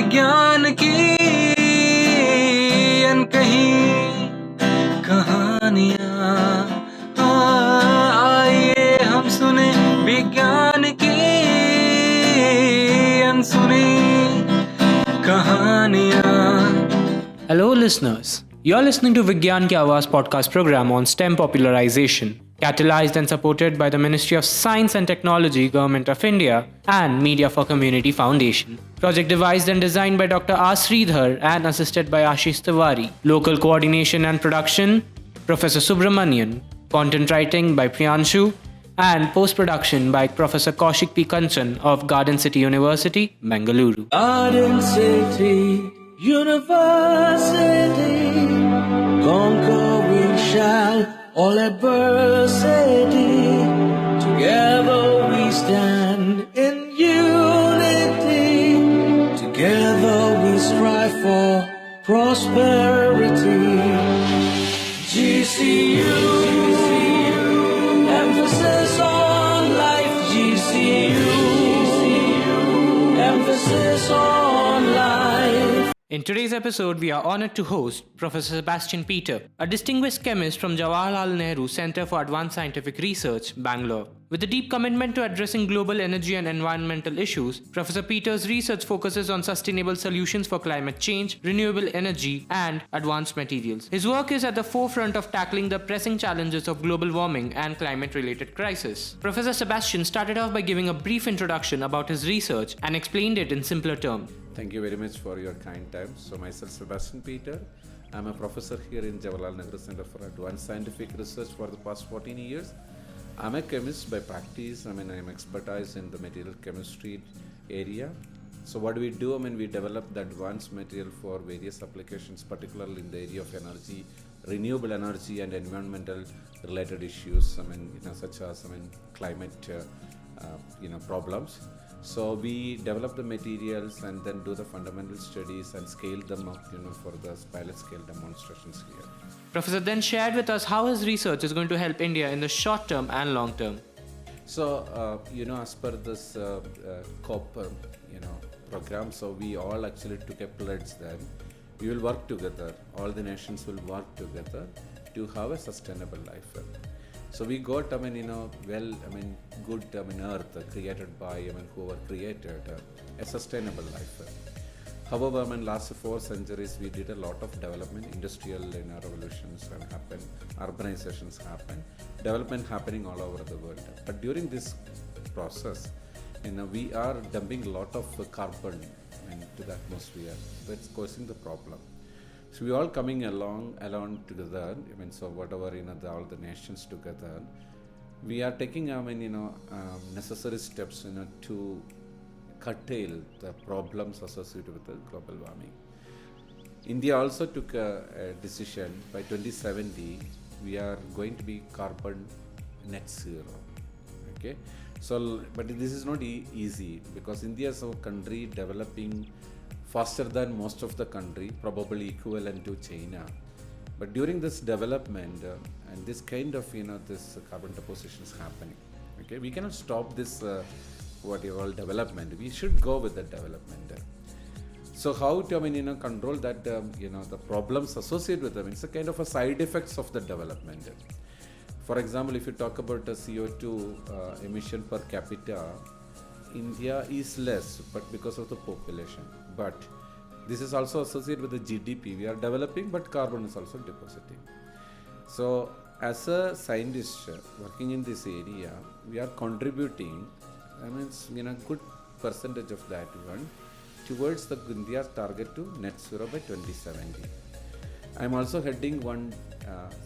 विज्ञान की अनकही कहानियाँ। आइए हम सुने विज्ञान की अनसुनी कहानियाँ। Hello listeners, you're listening to Vigyan Ki Awaaz podcast program on STEM popularization, catalyzed and supported by the Ministry of Science and Technology, Government of India and Media for Community Foundation. Project devised and designed by Dr. R. Sridhar and assisted by Ashish Tiwari. Local coordination and production, Professor Subramanian. Content writing by Priyanshu and post-production by Professor Kaushik P. Kanchan of Garden City University, Bengaluru. Garden City University, conquer we shall all adversity. Together we stand in unity. Together we strive for prosperity. GCU, emphasis on life. GCU, emphasis on life. In today's episode, we are honored to host Professor Sebastian-Jncasr, a distinguished chemist from Jawaharlal Nehru Center for Advanced Scientific Research, Bangalore. With a deep commitment to addressing global energy and environmental issues, Professor Peter's research focuses on sustainable solutions for climate change, renewable energy, and advanced materials. His work is at the forefront of tackling the pressing challenges of global warming and climate-related crises. Professor Sebastian started off by giving a brief introduction about his research and explained it in simpler terms. Thank you very much for your kind time. So myself Sebastian-Jncasr. I'm a professor here in Jawaharlal Nehru Center for Advanced Scientific Research for the past 14 years. I'm a chemist by practice. I'm expertise in the material chemistry area. So what do? We develop the advanced material for various applications, particularly in the area of energy, renewable energy and environmental related issues, such as climate problems. So we develop the materials and then do the fundamental studies and scale them up, for the pilot scale demonstrations here. Professor then shared with us how his research is going to help India in the short term and long term. So, as per this COP, program, so we all actually took a pledge that we will work together, all the nations will work together to have a sustainable life. So we got, good, earth created by, whoever created a sustainable life. However, last 4 centuries, we did a lot of development, industrial revolutions have happened, urbanizations happened, development happening all over the world. But during this process, we are dumping a lot of carbon into the atmosphere. That's causing the problem. So we all coming along together. So whatever all the nations together, we are taking necessary steps to curtail the problems associated with the global warming. India also took a decision by 2070 we are going to be carbon net zero. Okay, so but this is not easy because India is a country developing faster than most of the country, probably equivalent to China. But during this development and this kind of this carbon deposition is happening. Okay, we cannot stop this what you call development. We should go with the development. So how to control that the problems associated with them? It's a kind of a side effects of the development. For example, if you talk about the CO2 emission per capita, India is less, but because of the population. But this is also associated with the GDP. We are developing, but carbon is also depositing. So, as a scientist working in this area, we are contributing, good percentage of that one towards the India's target to net zero by 2070. I am also heading one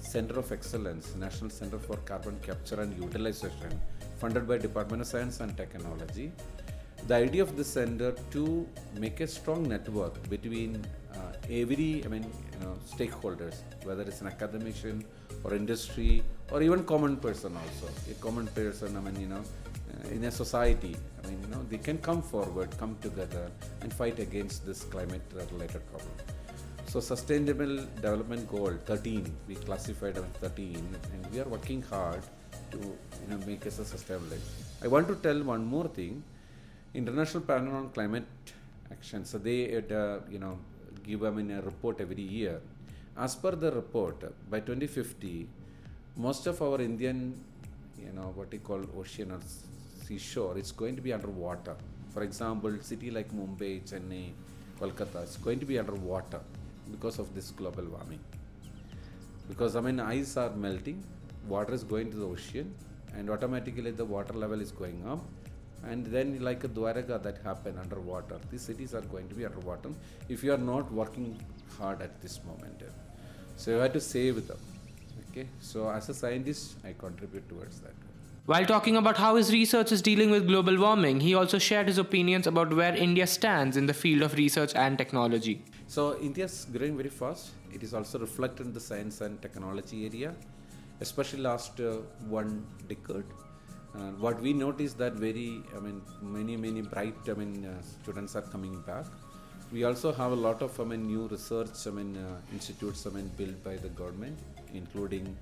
Center of Excellence, National Center for Carbon Capture and Utilization, funded by Department of Science and Technology. The idea of this center to make a strong network between every stakeholders, whether it's an academician or industry or even common person also. A common person, in a society, they can come forward, come together and fight against this climate related problem. So Sustainable Development Goal 13, we classified as 13 and we are working hard to make us a sustainable life. I want to tell one more thing. International Panel on Climate action. So they give a report every year. As per the report, by 2050, most of our Indian, what we call ocean or seashore, it's going to be underwater. For example, city like Mumbai, Chennai, Kolkata, it's going to be underwater because of this global warming. Because ice are melting, water is going to the ocean, and automatically the water level is going up. And then like Dwaraka that happened underwater, these cities are going to be underwater if you are not working hard at this moment. So you have to save them. Okay. So as a scientist, I contribute towards that. While talking about how his research is dealing with global warming, he also shared his opinions about where India stands in the field of research and technology. So India is growing very fast. It is also reflected in the science and technology area, especially last one decade. What we notice that many bright students are coming back. We also have a lot of new research institutes built by the government, including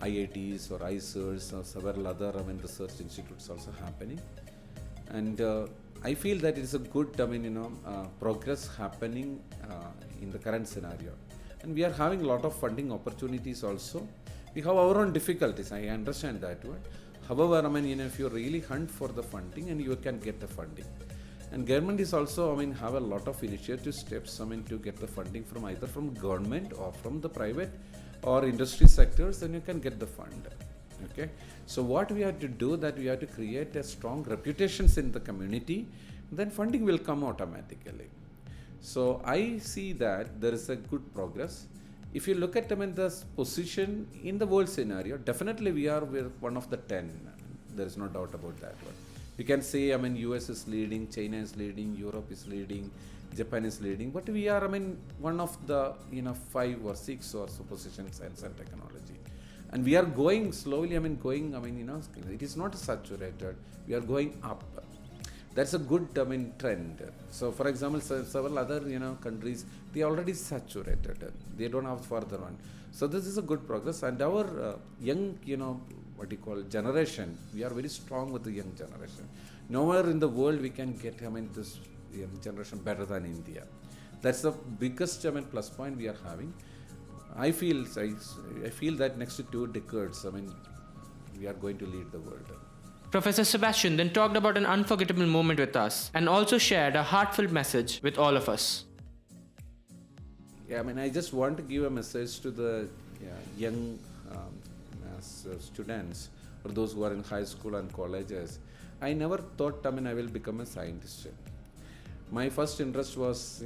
IITs or ISERs or several other research institutes also happening. And I feel that it is a good progress happening in the current scenario. And we are having a lot of funding opportunities also. We have our own difficulties, I understand that one. However, if you really hunt for the funding, and you can get the funding. And government is also, have a lot of initiative steps, to get the funding from either from government or from the private or industry sectors, then you can get the fund. Okay. So what we have to do, that we have to create a strong reputations in the community, then funding will come automatically. So I see that there is a good progress. If you look at the position in the world scenario, definitely we are one of the 10. There is no doubt about that one. We can say, US is leading, China is leading, Europe is leading, Japan is leading, but we are, one of the, 5 or 6 or so positions in science and technology. And we are going slowly, it is not saturated, we are going up. That's a good trend. So for example, several other countries, they already saturated. They don't have further on. So this is a good progress. And our young, generation, we are very strong with the young generation. Nowhere in the world we can get this young generation better than India. That's the biggest plus point we are having. I feel that next 2 decades, we are going to lead the world. Professor Sebastian then talked about an unforgettable moment with us and also shared a heartfelt message with all of us. Yeah, I just want to give a message to the young students or those who are in high school and colleges. I never thought I will become a scientist. My first interest was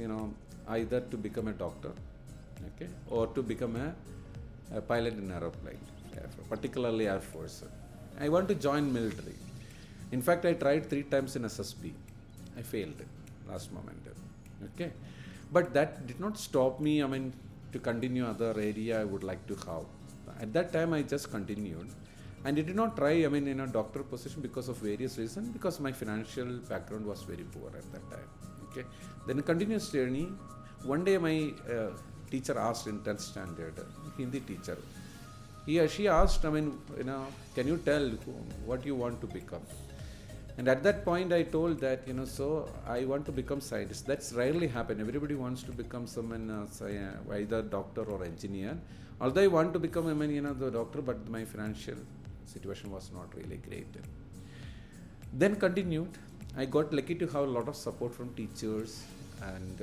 either to become a doctor, okay, or to become a pilot in aeroplane, particularly Air Force. I want to join military. In fact, I tried 3 times in SSB. I failed last moment. Okay, but that did not stop me. To continue other area I would like to have. At that time, I just continued, and I did not try. In a doctor position because of various reasons. Because my financial background was very poor at that time. Okay, then a continuous journey. One day, my teacher asked in 10th standard, Hindi teacher. She asked, can you tell what you want to become? And at that point, I told that, so I want to become scientist. That's rarely happen. Everybody wants to become someone, either doctor or engineer. Although I want to become, the doctor, but my financial situation was not really great. Then continued. I got lucky to have a lot of support from teachers and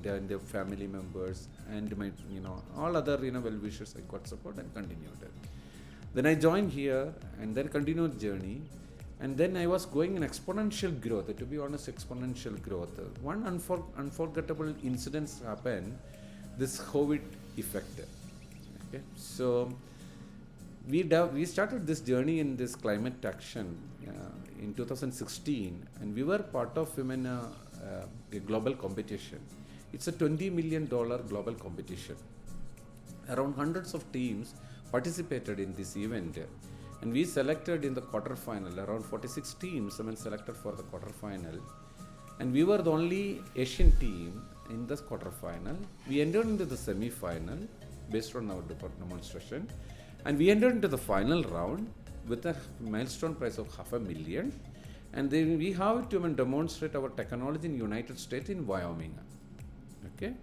their family members and my all other well-wishers. I got support and continued. Then I joined here and then continued journey, and then I was going in exponential growth. To be honest, exponential growth. One unforgettable incident happened. This COVID effect. Okay, so we started this journey in this climate action in 2016, and we were part of a global competition. It's a $20 million global competition. Around hundreds of teams participated in this event, and we selected in the quarterfinal. Around 46 teams selected for the quarterfinal, and we were the only Asian team in this quarterfinal. We entered into the semi-final based on our demonstration, and we entered into the final round with a milestone prize of $500,000. And then we have to demonstrate our technology in United States in Wyoming. Okay,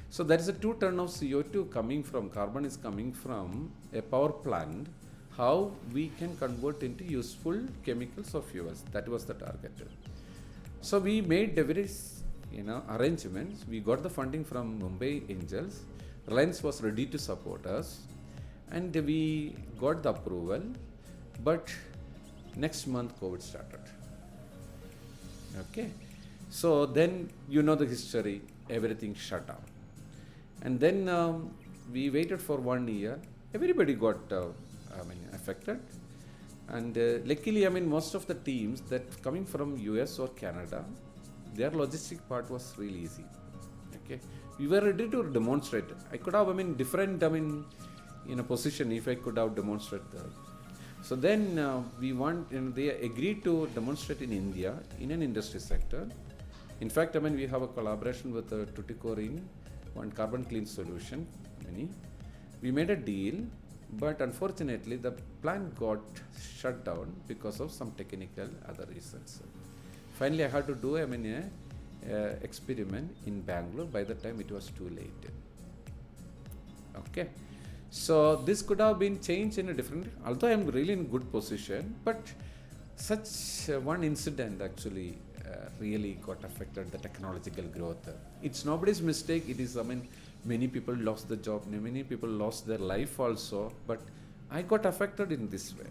so there is a 2 ton of CO2 coming from, carbon is coming from a power plant. How we can convert into useful chemicals or fuels, that was the target. So we made the various arrangements. We got the funding from Mumbai Angels. Reliance was ready to support us, and we got the approval. But next month COVID started. Okay, so then the history, everything shut down. And then we waited for 1 year. Everybody got affected. And luckily, most of the teams that coming from US or Canada, their logistic part was really easy. Okay, we were ready to demonstrate. I could have different position if I could have demonstrated that. So then they agreed to demonstrate in India in an industry sector. In fact, we have a collaboration with Tuticorin in one carbon clean solution. We made a deal, but unfortunately the plant got shut down because of some technical other reasons. Finally, I had to do a experiment in Bangalore. By the time it was too late. Okay, so this could have been changed in a different. Although I am really in good position, but such one incident actually really got affected the technological growth. It's nobody's mistake. It is many people lost the job, many people lost their life also, but I got affected in this way.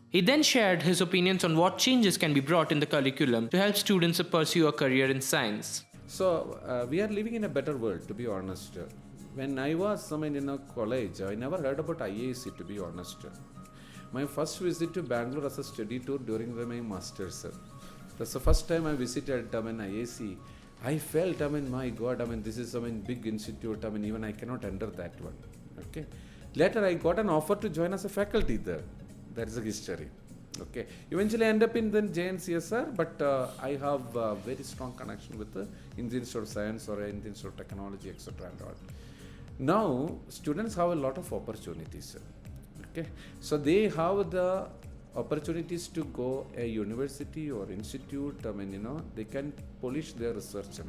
He then shared his opinions on what changes can be brought in the curriculum to help students pursue a career in science. So we are living in a better world, to be honest. When I was in college, I never heard about IAC, to be honest. My first visit to Bangalore as a study tour during my master's. That's the first time I visited IAC. I felt, my God, this is big institute. Even I cannot enter that one. Okay. Later, I got an offer to join as a faculty there. That is a history. Okay. Eventually, I end up in the JNCSR, but I have a very strong connection with the Indian Institute of Science or Indian Institute of Technology, etc. and all. Now, students have a lot of opportunities. Okay. So they have the opportunities to go a university or institute. They can polish their research.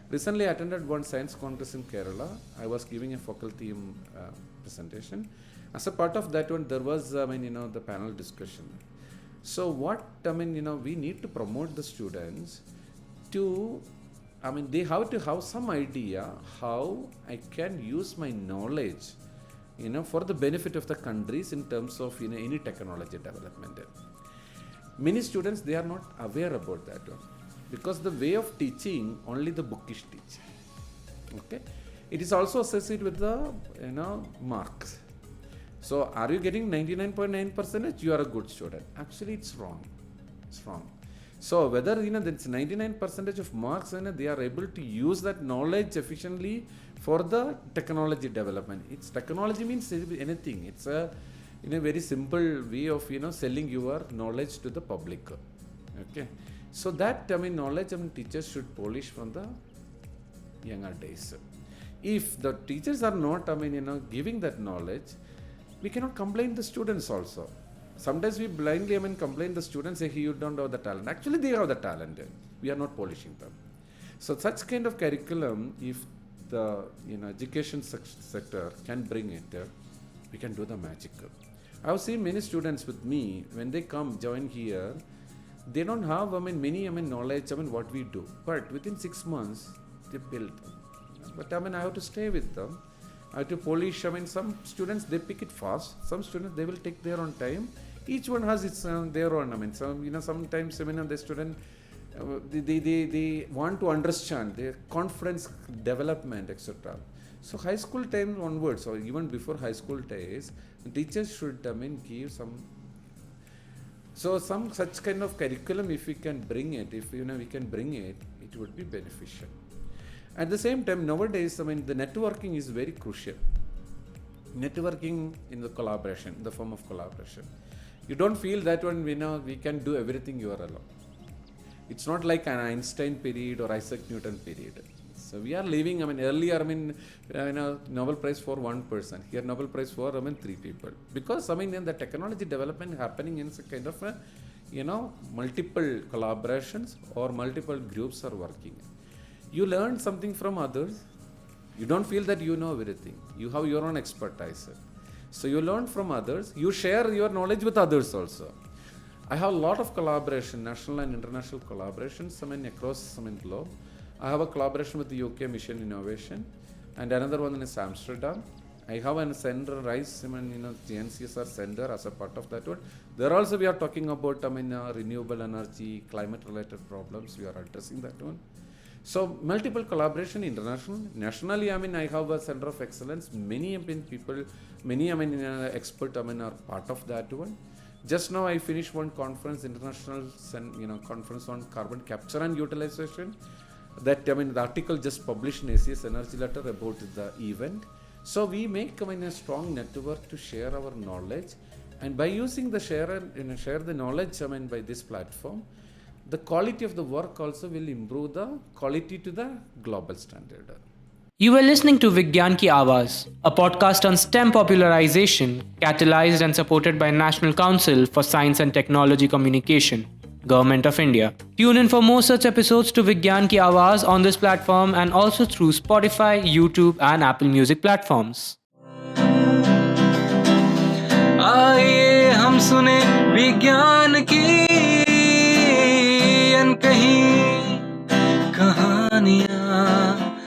Recently, I attended one science congress in Kerala. I was giving a faculty presentation. As a part of that one, there was the panel discussion. So what we need to promote the students to they have to have some idea how I can use my knowledge for the benefit of the countries in terms of any technology development. Many students, they are not aware about that one, because the way of teaching, only the bookish teaching. Okay, it is also associated with the marks. So are you getting 99.9%? You are a good student. Actually, it's wrong. It's wrong. So whether that's 99% of marks, they are able to use that knowledge efficiently for the technology development. It's technology means anything. It's a very simple way of selling your knowledge to the public. Okay. So that knowledge teachers should polish from the younger days. If the teachers are not giving that knowledge, we cannot complain the students also. Sometimes we blindly complain the students, say you don't have the talent. Actually, they have the talent. We are not polishing them. So such kind of curriculum, if the education sector can bring it, we can do the magic. I have seen many students with me, when they come join here, they don't have many knowledge what we do, but within 6 months they build. But I have to stay with them. I have to polish. Some students, they pick it fast. Some students, they will take their own time. Each one has its their own. Sometimes the student, they want to understand their confidence development, etc. So high school time onwards, or even before high school days, teachers should give some. So some such kind of curriculum, if we can bring it, we can bring it, it would be beneficial. At the same time, nowadays, the networking is very crucial. Networking in the collaboration, the form of collaboration. You don't feel that one, we can do everything you are alone. It's not like an Einstein period or Isaac Newton period. So we are living, earlier, Nobel Prize for one person. Here, Nobel Prize for, 3 people. Because, the technology development happening in a kind of multiple collaborations or multiple groups are working. You learn something from others. You don't feel that you know everything. You have your own expertise. So you learn from others. You share your knowledge with others also. I have a lot of collaboration, national and international collaborations, across globe. I have a collaboration with the UK Mission Innovation, and another one is Amsterdam. I have a center, GNCSR center as a part of that one. There also we are talking about renewable energy, climate-related problems. We are addressing that one. So multiple collaboration international, nationally. I have a center of excellence. Many people, many expert are part of that one. Just now I finished one conference, international conference on carbon capture and utilization. That the article just published in ACS Energy Letter about the event. So we make a strong network to share our knowledge, and by using the share the knowledge by this platform, the quality of the work also will improve the quality to the global standard. You were listening to Vigyan Ki Awaaz, a podcast on STEM popularization, catalyzed and supported by National Council for Science and Technology Communication, Government of India. Tune in for more such episodes to Vigyan Ki Awaaz on this platform and also through Spotify, YouTube and Apple Music platforms. आइए हम सुने विज्ञान